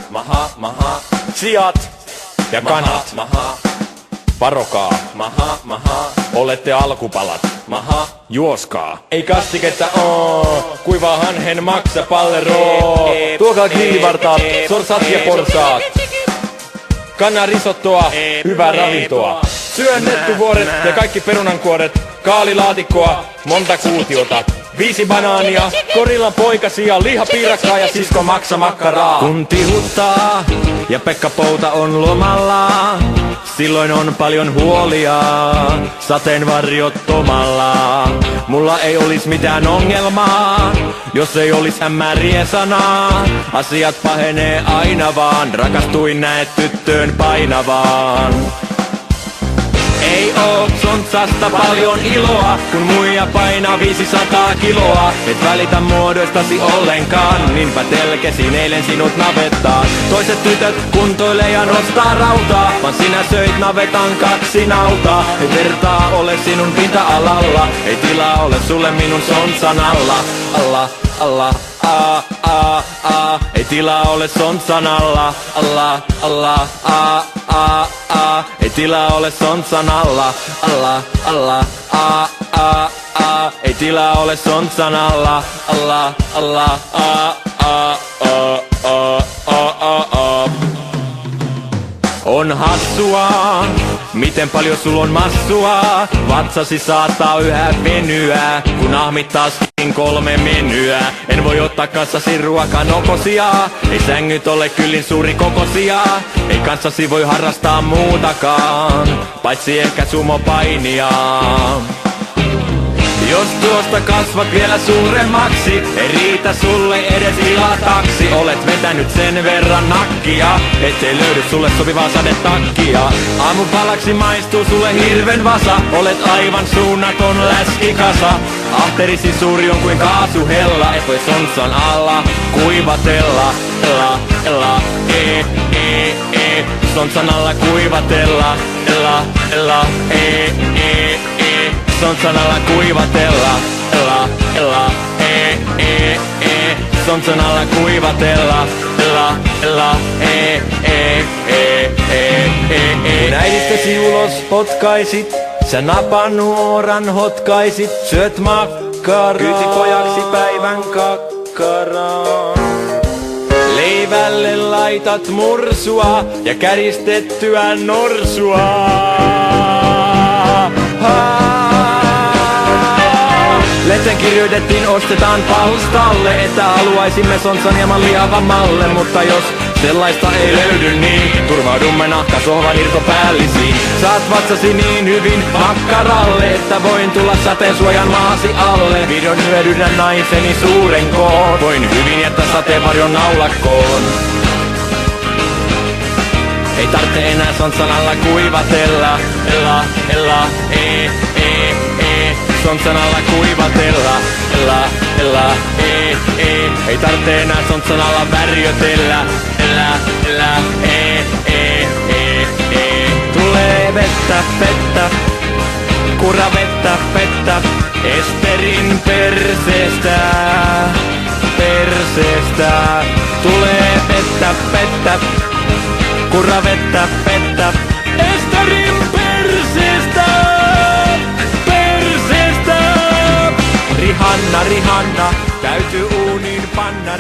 maha, maha. Siat ja kanat, Maha, varokaa, maha, maha. olette alkupalat. Maha, Juoskaa. Ei kastiketta oo, kuivaa hanhen maksa palleroo. Tuokaa grillivartaat, sorsat ja porsaat. Kannan risottoa, hyvää ravintoa. Syön nettuvuoret ja kaikki perunankuoret. Kaalilaatikkoa, monta kuutiota. 5 banaania, korillan poikasia, lihapiirakkaa ja sisko maksa makkaraa. Kun tihuttaa ja Pekka Pouta on lomalla, silloin on paljon huolia, sateenvarjot tomalla. Mulla ei olis mitään ongelmaa, jos ei olis hämmäriä sanaa. Asiat pahenee aina vaan, rakastuin näet tyttöön painavaan. Ei oo sontsasta paljon iloa, kun muija painaa 500 kiloa. Et välitä muodoistasi ollenkaan, niinpä telkesin eilen sinut navettaan. Toiset tytöt kuntoilee ja nostaa rautaa, vaan sinä söit navetan 2 nautaa. Ei vertaa ole sinun pinta-alalla, ei tilaa ole sulle minun sontsan alla. Alla, alla, ei tilaa ole sontsan alla. Alla, alla, ei tilaa ole sontsan alla. Alla, alla, ei tilaa ole sontsan alla. Alla, alla, On hassua, miten paljon sul on massua. Vatsasi saattaa yhä venyä, kun ahmittaas 3 menyä. En voi ottaa kanssasi ruokanokosia, ei sängyt ole kyllin suuri kokosia. Ei kanssasi voi harrastaa muutakaan, paitsi ehkä sumopainia. Jos tuosta kasvat vielä suuremmaksi, ei riitä sulle edes ilataksi. Olet vetänyt sen verran nakkia, ettei löydy sulle sopivaa sadetakkia. Aamupalaksi maistuu sulle hirven vasa, olet aivan suunnaton läskikasa. Ahterisi suuri on kuin kaasuhella, et voi sontsan alla kuivatella. Ella, sontsan alla kuivatella. Ella, sontsan alla kuivatella. Ella, sontsan alla kuivatella. Ella, Kun äidistäsi ulos potkaisit, sä napanuoran hotkaisit. Syöt makkaraa, kyytipojaksi päivän kakkaraan. Leivälle laitat mursua ja käristettyä norsua. Lehteen kirjoitettiin ostetaan palstalle, että haluaisimme sontsan hieman lihavammalle. Mutta jos sellaista ei löydy, niin turvaudumme nahkasohvan irtopäällisiin. Saat vatsasi niin hyvin makkaralle, että voin tulla sateensuojan maasi alle. Vihdoin hyödynnä naiseni suuren koon, voin hyvin jättää sateenvarjon naulakkoon. Ei tarvitse enää sontsan alla kuivatella. Ella, sontsan alla kuivatella. Ella, ei tarvitse enää sontsan alla värjötellä. Ella, tulee vettä, kura vettä, Esterin perseestä. Tulee vettä, kura vettä, Esterin perseestä. Rihanna, täytyy uuniin panna.